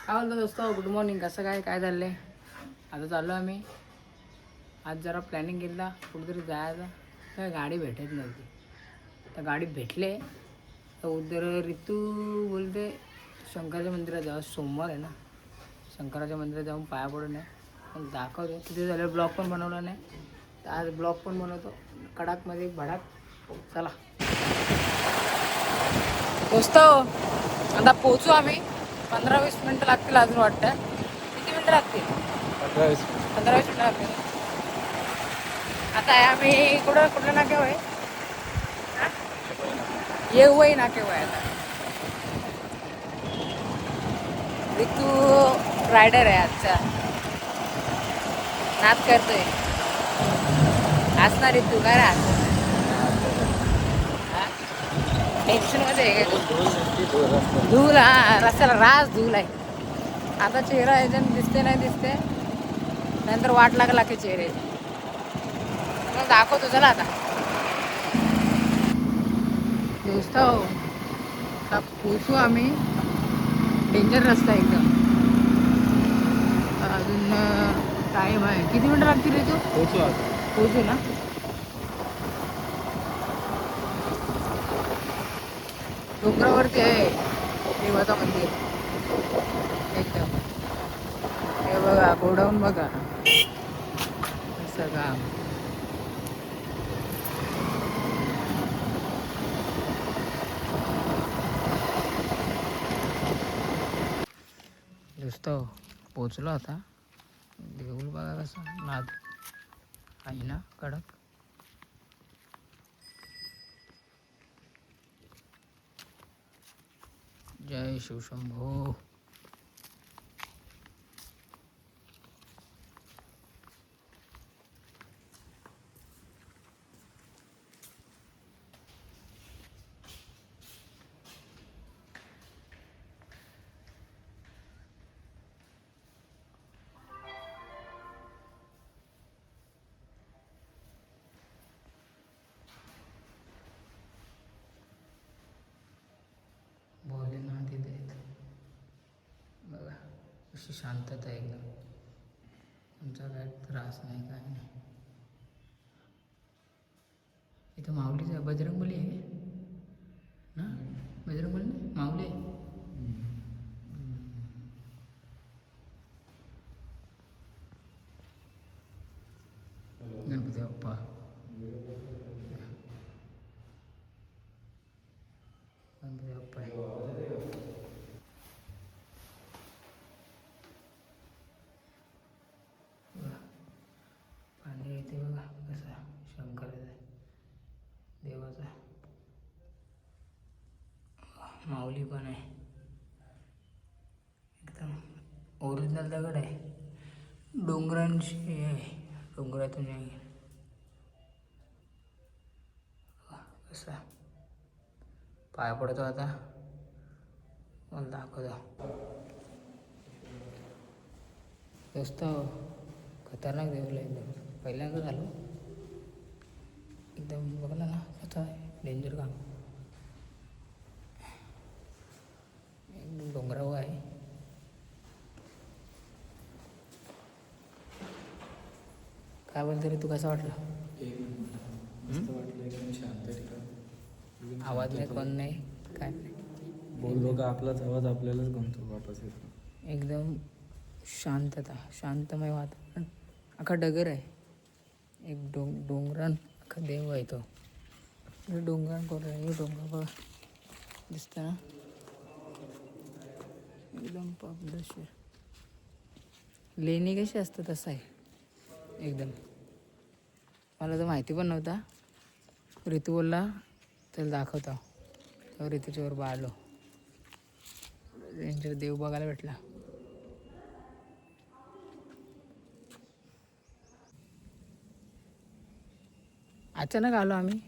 काय बोलतो दोस्त, गुड मॉर्निंग. कसं काय झालं आता चाललो आम्ही. आज जरा प्लॅनिंग केला कुठेतरी जायचं, काय गाडी भेटत नव्हती. तर गाडी भेटले तर उद्या ऋतू बोलते शंकराच्या मंदिरात जाऊ. सोमवार आहे ना, शंकराच्या मंदिरात जाऊन पाया पडून आहे. पण दाखवतो तिथे झालं. ब्लॉग पण बनवला नाही तर आज ब्लॉग पण बनवतो कडाकमध्ये भडाक. चला दोस्त, आता पोचू आम्ही. 15-20 मिनटं लागतील अजून वाटतं. किती मिनटं लागतील? 15-20 मिनटं लागतील. आता आम्ही कुठं नाक्यावर आहे? येऊही नाक्यावर आहे आता. ऋतू रायडर आहे आजचा, नाच करतोय. असणार ऋतू काय राहत टेन्शन मध्ये आहे का? धूल, हा रस्त्याला रास धूल आहे. आता चेहरा याच्यानं दिसते नाही दिसते, नंतर वाट लागला की चेहऱ्याची. मग दाखवतो चला आता. दोस्त आता पोचू आम्ही. डेंजर रस्ता एकदम. अजून टाईम आहे. किती मिनटं लागतील रे? तू पोचू ना. डोंगरावरती आहे देवाचं मंदिर एकदम. हे बघा गोडाऊन बघा असं काम. दोस्त पोचलो आता. देऊळ बघा कसं नाद आहे ना कडक. जय शिवशंभो. भोलेनाथ इथे बघा अशी शांतता एकदम. तुमचा काय त्रास नाही, काय नाही. इथं माऊलीच आहे, बजरंगबली आहे ना. बजरंगबली नाही, माऊली आहे. गणपती बाप्पा. गणपती बाप्पा आहे. पाणी येते बघा कसा शंकराचा देवाचा. माऊली पण आहे एकदम. ओरिजिनल दगड आहे. डोंगरांची आहे, डोंगरातून आहे कसा. पाया पडतो आता, मला दाखवतो. दोस्त खतरनाक देऊळ आहे एकदम. पहिल्यांदा झालो एकदम. बघला ना कसं आहे डेंजर काम. एकदम डोंगरावर आहे. काय बोलतो रे तू, कसं वाटलं? मस्त वाटलं, एकदम शांत ठिकाण. आवाज नाही, कोण नाही, काय नाही. बोललो का आपलाच आवाज आपल्यालाच गमतो वापस येतो. एकदम शांतता, शांतमय वातावरण. अख्खा डगर आहे. एक डोंगरान अख्खा देव आहे तो. डोंगरान कोण आहे? हे डोंगर बघा दिसतं ना, एकदम पापदशीर. लेणी कशी असतं तसं आहे एकदम. मला तर माहिती पण नव्हता. ऋतू बोलला त्याला दाखवता, तेव्हा ऋतूच्या बरोबर आलो. त्यांच्या देव बघायला भेटला. अचानक आलो आम्ही.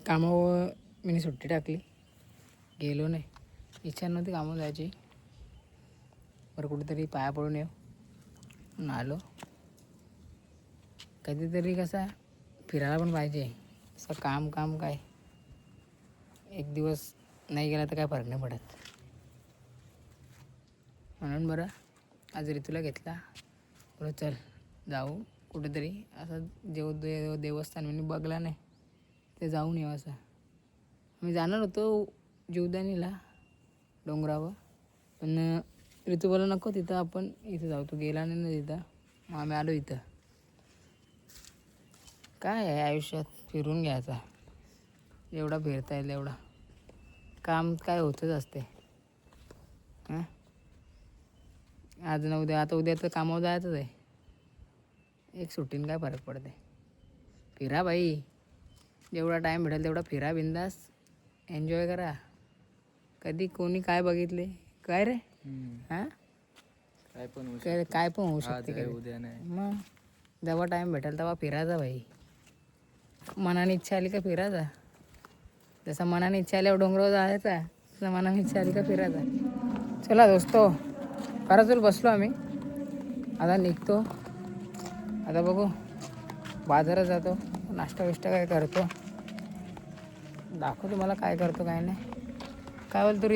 कामावर मी सुट्टी टाकली, गेलो नाही. इच्छा नव्हती कामावर जायची. बरं कुठेतरी पाया पडून येऊ म्हणून आलो. कधीतरी कसा फिरायला पण पाहिजे. असं काम काय, एक दिवस नाही गेला तर काय फरक नाही पडत. म्हणून बरं आज ऋतूला घेतला. बरं चल जाऊ कुठेतरी असं देवस्थान मी बघला नाही ते जाऊन येऊ असं. मी जाणार होतो जीवदानीला डोंगरावर, पण ऋतू बोला नको तिथं आपण इथं जाऊ. तू गेला नाही ना तिथं, मग आम्ही आलो इथं. काय आहे आयुष्यात, फिरून घ्यायचा. एवढा फिरता येईल एवढा. काम काय होतच असते. हां आज ना उद्या, आता उद्या तर कामावर जायचंच आहे. एक सुट्टीने काय फरक पडते. फिरा बाई, जेवढा टाईम भेटेल तेवढा फिरा, बिंदास एन्जॉय करा. कधी कोणी काय बघितले काय रे. हां काय पण होऊ काय पण होऊ आज शकते आहे, कधी. उद्या नाही. मग जेव्हा टाईम भेटेल तेव्हा फिरायचा भाई. मनाने इच्छा आली का फिरायचा. जसं मनाने इच्छा आल्यावर डोंगरावर जायचा, तसं मनाने इच्छा आली का फिरायचा. चला दोस्तो, खरंच बसलो आम्ही. आता निघतो. आता बघू बाजारात जातो, नाश्ता बिष्टा काय करतो, दाखवतो तुम्हाला काय करतो काय नाही. काय बोलतो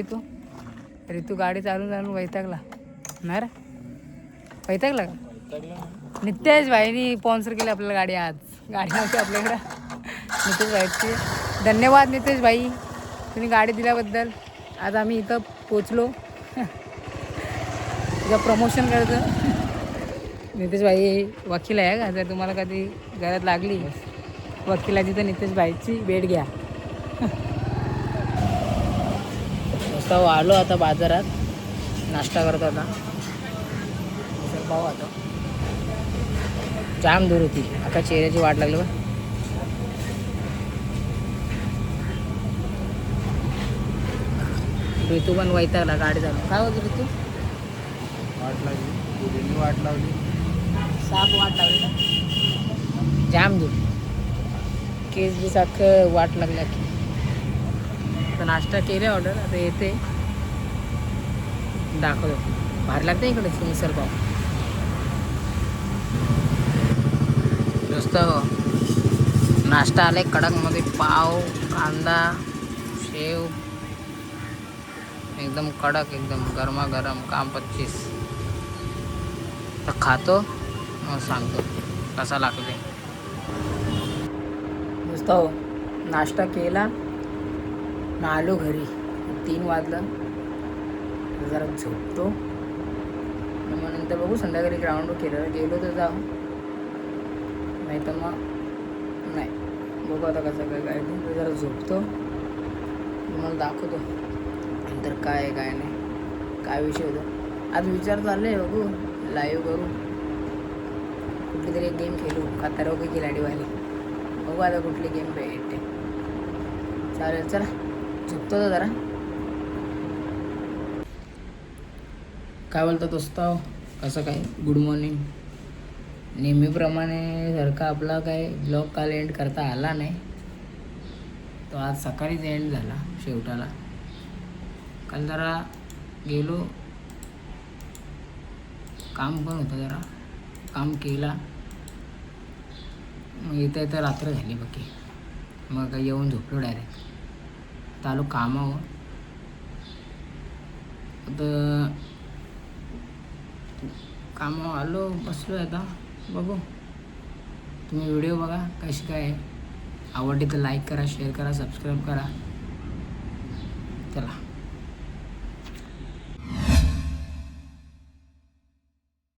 ऋतू गाडी चालून वैतागला ना रे. वैतागला का. नितेश भाईनी स्पॉन्सर केली आपल्याला गाडी. आज गाडी नव्हती आपल्याकडं, नितेश भाईची धन्यवाद. नितेश भाई तुम्ही गाडी दिल्याबद्दल. आज आम्ही इथं पोचलो. तुझं प्रमोशन करतं. नितेश भाई वकील आहे का, जर तुम्हाला कधी गरज लागली वकिलाची तर नितेश भाईची भेट घ्या. नुसता आलो आता बाजारात, नाश्ता करतो आता. पाहू आता, जाम दूर होती आता, चेहऱ्याची वाट लागली बा. ऋतू पण वैतागला गाडी चालू. काय होतं ऋतू. वाट लागली, वाट लावली, साप वाट लागली ना, जाम दूर. केस बी सारखं वाट लागल्या की. आता नाश्ता केले ऑर्डर, आता येते दाखवतो. भारी लागते इकडे मिसळ पाव. नुसतं नाश्ता आलाय कडकमध्ये, पाव कांदा शेव एकदम कडक, एकदम गरमागरम. काम 25. तर खातो मग सांगतो कसा लागते. नुसतं नाश्ता केला ना, आलो घरी. 3 वाजलं. जरा झोपतो, मग नंतर बघू संध्याकाळी ग्राउंडवर गेलो तर जाऊ, नाही तर मग नाही. बघू आता कसं काय ते. जरा झोपतो, तुम्हाला दाखवतो नंतर काय आहे काय नाही, काय विषय होतो. आज विचार चालले बघू लाईव्ह करू, कुठली तरी एक गेम खेळू, खतरों की खिलाडीवाली. बघू आता कुठली गेम भेटते. चालेल चला, झोपतो तर जरा. काय बोलतो दोस्त, कसं काय. Good morning. नेहमीप्रमाणे सारखा आपला काय ब्लॉग काल एंड करता आला नाही, तो आज सकाळीच एंड झाला शेवटाला. काल जरा गेलो, काम पण होतं, जरा काम केला. मग येता रात्र झाली बाकी. मग येऊन झोपलो डायरेक्ट. तर आलो कामावर. आता कामावर आलो, बसलो आता. बघू तुम्ही व्हिडिओ बघा कशी काय आहे. आवडली तर लाईक करा, शेअर करा, सबस्क्राईब करा. चला.